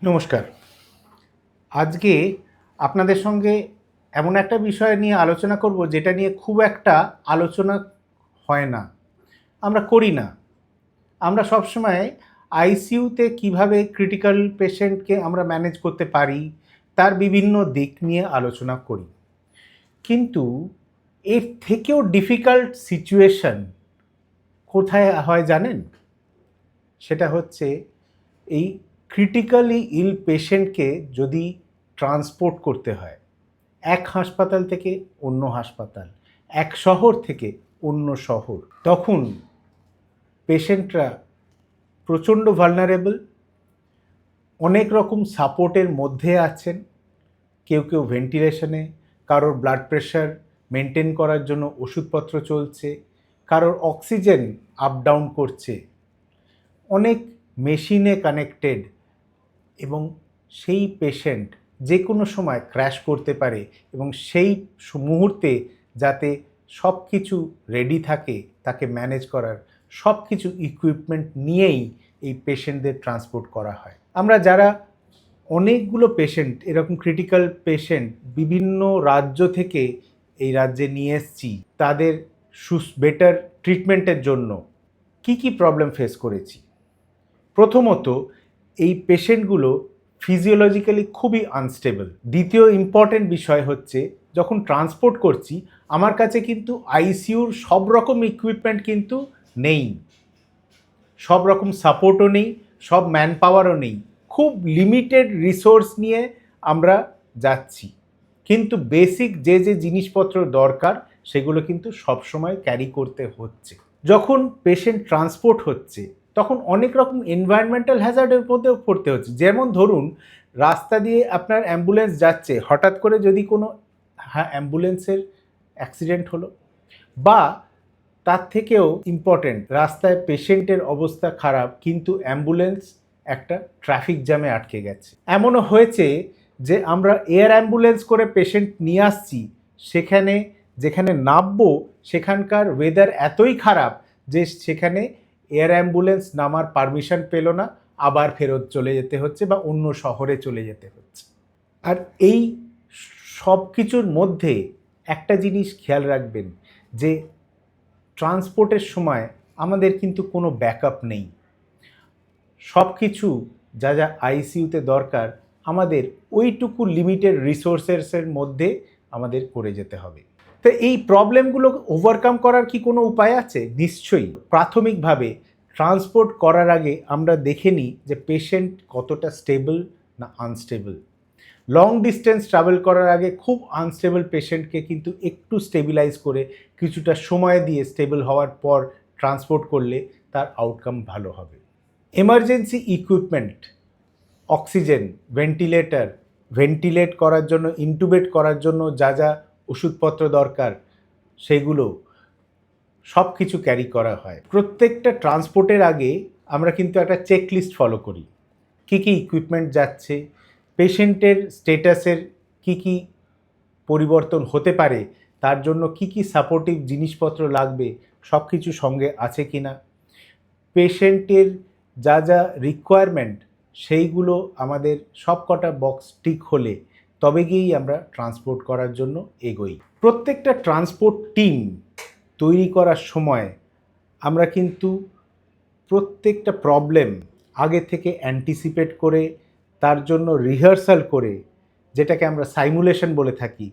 নমস্কার। আজকে আপনাদের সঙ্গে এমন একটা বিষয় নিয়ে আলোচনা করব যেটা নিয়ে খুব একটা আলোচনা হয় না। আমরা করি না। আমরা সবসময় আইসিইউতে কিভাবে ক্রিটিক্যাল পেশেন্টকে আমরা ম্যানেজ করতে পারি, তার বিভিন্ন দিক নিয়ে আলোচনা করি। কিন্তু এর থেকেও ডিফিকাল্ট সিচুয়েশন কোথায় হয় জানেন? সেটা হচ্ছে এই ক্রিটিক্যালি ইল পেশেন্টকে যদি ট্রান্সপোর্ট করতে হয় এক হাসপাতাল থেকে অন্য হাসপাতাল, এক শহর থেকে অন্য শহর, তখন পেশেন্টরা প্রচণ্ড ভালনারেবল, অনেক রকম সাপোর্টের মধ্যে আছেন। কেউ কেউ ভেন্টিলেশনে, কারোর ব্লাড প্রেশার মেনটেন করার জন্য ওষুধপত্র চলছে, কারোর অক্সিজেন আপ ডাউন করছে, অনেক মেশিনে কানেক্টেড, এবং সেই পেশেন্ট যে কোনো সময় ক্র্যাশ করতে পারে এবং সেই মুহূর্তে যাতে সব কিছু রেডি থাকে তাকে ম্যানেজ করার সব কিছু ইকুইপমেন্ট নিয়েই এই পেশেন্টদের ট্রান্সপোর্ট করা হয়। আমরা যারা অনেকগুলো পেশেন্ট এরকম ক্রিটিক্যাল পেশেন্ট বিভিন্ন রাজ্য থেকে এই রাজ্যে নিয়ে এসেছি, তাদের বেটার ট্রিটমেন্টের জন্য কি কি প্রবলেম ফেস করেছি। প্রথমত, এই পেশেন্টগুলো ফিজিওলজিক্যালি খুবই আনস্টেবল। দ্বিতীয় ইম্পর্টেন্ট বিষয় হচ্ছে, যখন ট্রান্সপোর্ট করছি আমার কাছে কিন্তু আইসিইউর সব রকম ইকুইপমেন্ট কিন্তু নেই, সব রকম সাপোর্টও নেই, সব ম্যান পাওয়ারও নেই, খুব লিমিটেড রিসোর্স নিয়ে আমরা যাচ্ছি। কিন্তু বেসিক যে যে জিনিসপত্র দরকার সেগুলো কিন্তু সবসময় ক্যারি করতে হচ্ছে। যখন পেশেন্ট ট্রান্সপোর্ট হচ্ছে তখন অনেক রকম এনভায়রনমেন্টাল হ্যাজার্ডের মধ্যেও পড়তে হচ্ছে। যেমন ধরুন, রাস্তা দিয়ে আপনার অ্যাম্বুলেন্স যাচ্ছে, হঠাৎ করে যদি কোনো অ্যাম্বুলেন্সের অ্যাক্সিডেন্ট হলো, বা তার থেকেও ইম্পর্ট্যান্ট, রাস্তায় পেশেন্টের অবস্থা খারাপ কিন্তু অ্যাম্বুলেন্স একটা ট্রাফিক জ্যামে আটকে গেছে। এমনও হয়েছে যে আমরা এয়ার অ্যাম্বুলেন্স করে পেশেন্ট নিয়ে আসছি, যেখানে নামবো সেখানকার ওয়েদার এতই খারাপ যে সেখানে এয়ার অ্যাম্বুলেন্স নামার পারমিশন পেল না, আবার ফেরত চলে যেতে হচ্ছে বা অন্য শহরে চলে যেতে হচ্ছে। আর এই সব কিছুর মধ্যে একটা জিনিস খেয়াল রাখবেন যে ট্রান্সপোর্টের সময় আমাদের কিন্তু কোনো ব্যাকআপ নেই। সব কিছু যা যা আইসিইউতে দরকার আমাদের ওইটুকু লিমিটেড রিসোর্সেসের মধ্যে আমাদের করে যেতে হবে। তো এই প্রবলেমগুলো ওভারকাম করার কি কোনো উপায় আছে? নিশ্চয়ই। প্রাথমিকভাবে ট্রান্সপোর্ট করার আগে আমরা দেখে নিই যে পেশেন্ট কতটা স্টেবল না আনস্টেবল। লং ডিস্টেন্স ট্রাভেল করার আগে খুব আনস্টেবল পেশেন্টকে কিন্তু একটু স্টেবিলাইজ করে কিছুটা সময় দিয়ে স্টেবল হওয়ার পর ট্রান্সপোর্ট করলে তার আউটকাম ভালো হবে। Emergency equipment, oxygen, ventilator, ventilate করার জন্য, ইন্টুবেট করার জন্য যা যা ওষুধপত্র দরকার সেগুলো সব কিছু ক্যারি করা হয়। প্রত্যেকটা ট্রান্সপোর্টের আগে আমরা কিন্তু একটা চেকলিস্ট ফলো করি। কী কী ইকুইপমেন্ট যাচ্ছে, পেশেন্টের স্টেটাসের কি কি পরিবর্তন হতে পারে, তার জন্য কি কি সাপোর্টিভ জিনিসপত্র লাগবে, সব কিছু সঙ্গে আছে কি না, পেশেন্টের যা যা রিকোয়ারমেন্ট সেইগুলো আমাদের সব কটা বক্স টিক হলে তবে গিয়েই আমরা ট্রান্সপোর্ট করার জন্য এগোই। প্রত্যেকটা ট্রান্সপোর্ট টিম তৈরি করার সময় আমরা কিন্তু প্রত্যেকটা প্রবলেম আগে থেকে অ্যান্টিসিপেট করে তার জন্য রিহার্সাল করে, যেটাকে আমরা সাইমুলেশন বলে থাকি,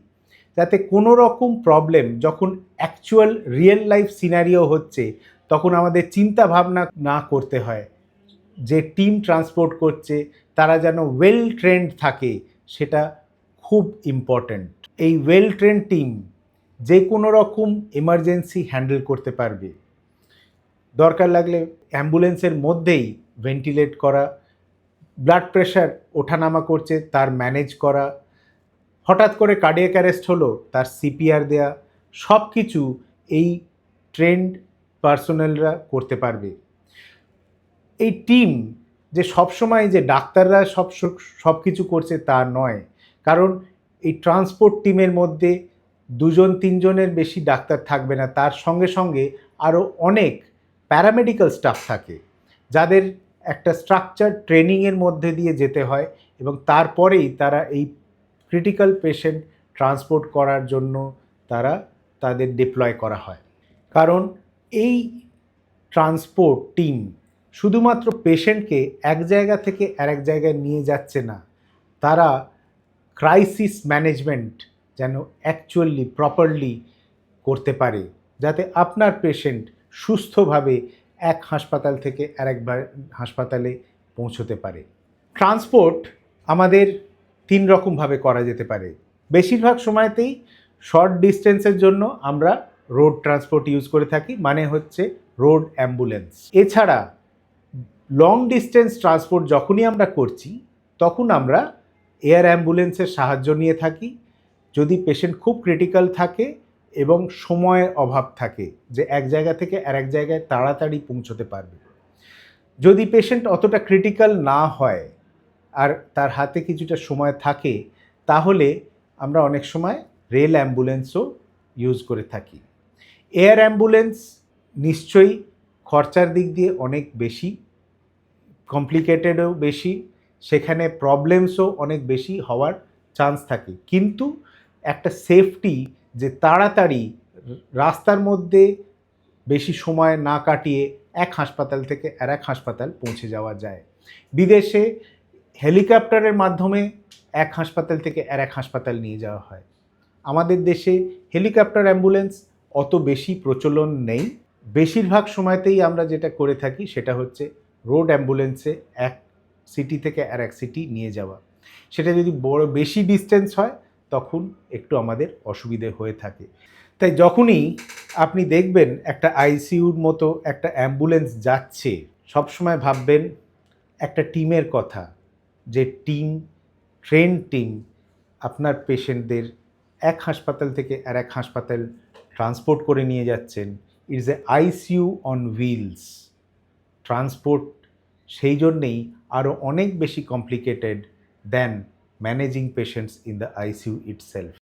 যাতে কোনো রকম প্রবলেম যখন অ্যাকচুয়াল রিয়েল লাইফ সিনারিও হচ্ছে তখন আমাদের চিন্তা ভাবনা না করতে হয়। যে টিম ট্রান্সপোর্ট করছে তারা যেন ওয়েল ট্রেন্ড থাকে, সেটা খুব ইম্পর্ট্যান্ট। এই ওয়েল ট্রেন্ড টিম যে কোনো রকম এমার্জেন্সি হ্যান্ডেল করতে পারবে। দরকার লাগলে অ্যাম্বুলেন্সের মধ্যেই ভেন্টিলেট করা, ব্লাড প্রেশার ওঠানামা করছে তার ম্যানেজ করা, হঠাৎ করে কার্ডিয়াক অ্যারেস্ট হলো তার সিপিআর দেয়া, সব কিছু এই ট্রেন্ড পার্সোনেলরা করতে পারবে। এই টিম যে সবসময় যে ডাক্তাররা সব কিছু করছে তা নয়, কারণ এই ট্রান্সপোর্ট টিমের মধ্যে 2-3 জনের বেশি ডাক্তার থাকবে না, তার সঙ্গে সঙ্গে আরও অনেক প্যারামেডিক্যাল স্টাফ থাকে যাদের একটা স্ট্রাকচার ট্রেনিংয়ের মধ্যে দিয়ে যেতে হয় এবং তারপরেই তারা এই ক্রিটিক্যাল পেশেন্ট ট্রান্সপোর্ট করার জন্য তাদের ডিপ্লয় করা হয়। কারণ এই ট্রান্সপোর্ট টিম শুধুমাত্র পেশেন্টকে এক জায়গা থেকে আরেক জায়গায় নিয়ে যাচ্ছে না, তারা ক্রাইসিস ম্যানেজমেন্ট যেন অ্যাকচুয়ালি প্রপারলি করতে পারে, যাতে আপনার পেশেন্ট সুস্থভাবে এক হাসপাতাল থেকে আরেক হাসপাতালে পৌঁছতে পারে। ট্রান্সপোর্ট আমাদের 3 রকমভাবে করা যেতে পারে। বেশিরভাগ সময়তেই শর্ট ডিস্টেন্সের জন্য আমরা রোড ট্রান্সপোর্ট ইউজ করে থাকি, মানে হচ্ছে রোড অ্যাম্বুলেন্স। এছাড়া লং ডিস্টেন্স ট্রান্সপোর্ট যখনই আমরা করছি তখন আমরা এয়ার অ্যাম্বুলেন্সের সাহায্য নিয়ে থাকি, যদি পেশেন্ট খুব ক্রিটিক্যাল থাকে এবং সময়ের অভাব থাকে যে এক জায়গা থেকে আরেক জায়গায় তাড়াতাড়ি পৌঁছতে পারবে। যদি পেশেন্ট অতটা ক্রিটিক্যাল না হয় আর তার হাতে কিছুটা সময় থাকে, তাহলে আমরা অনেক সময় রেল অ্যাম্বুলেন্সও ইউজ করে থাকি। এয়ার অ্যাম্বুলেন্স নিশ্চয়ই খরচার দিক দিয়ে অনেক বেশি, কমপ্লিকেটেডও বেশি, সেখানে প্রবলেমসও অনেক বেশি হওয়ার চান্স থাকে, কিন্তু একটা সেফটি যে তাড়াতাড়ি রাস্তার মধ্যে বেশি সময় না কাটিয়ে এক হাসপাতাল থেকে আরেক হাসপাতাল পৌঁছে যাওয়া যায়। বিদেশে হেলিকপ্টারের মাধ্যমে এক হাসপাতাল থেকে আরেক হাসপাতাল নিয়ে যাওয়া হয়। আমাদের দেশে হেলিকপ্টার অ্যাম্বুলেন্স অত বেশি প্রচলন নেই। বেশিরভাগ সময়তেই আমরা যেটা করে থাকি সেটা হচ্ছে রোড অ্যাম্বুলেন্সে এক সিটি থেকে আরেক সিটি নিয়ে যাওয়া। সেটা যদি বেশি ডিস্টেন্স হয় তখন একটু আমাদের অসুবিধে হয়ে থাকে। তাই যখনই আপনি দেখবেন একটা আইসিইউর মতো একটা অ্যাম্বুলেন্স যাচ্ছে, সবসময় ভাববেন একটা টিমের কথা, যে ট্রেন টিম আপনার পেশেন্টদের এক হাসপাতাল থেকে আরেক হাসপাতাল ট্রান্সপোর্ট করে নিয়ে যাচ্ছেন। It's a ICU on wheels. Transport সেই জন্যেই আরও অনেক বেশি complicated than managing patients in the ICU itself.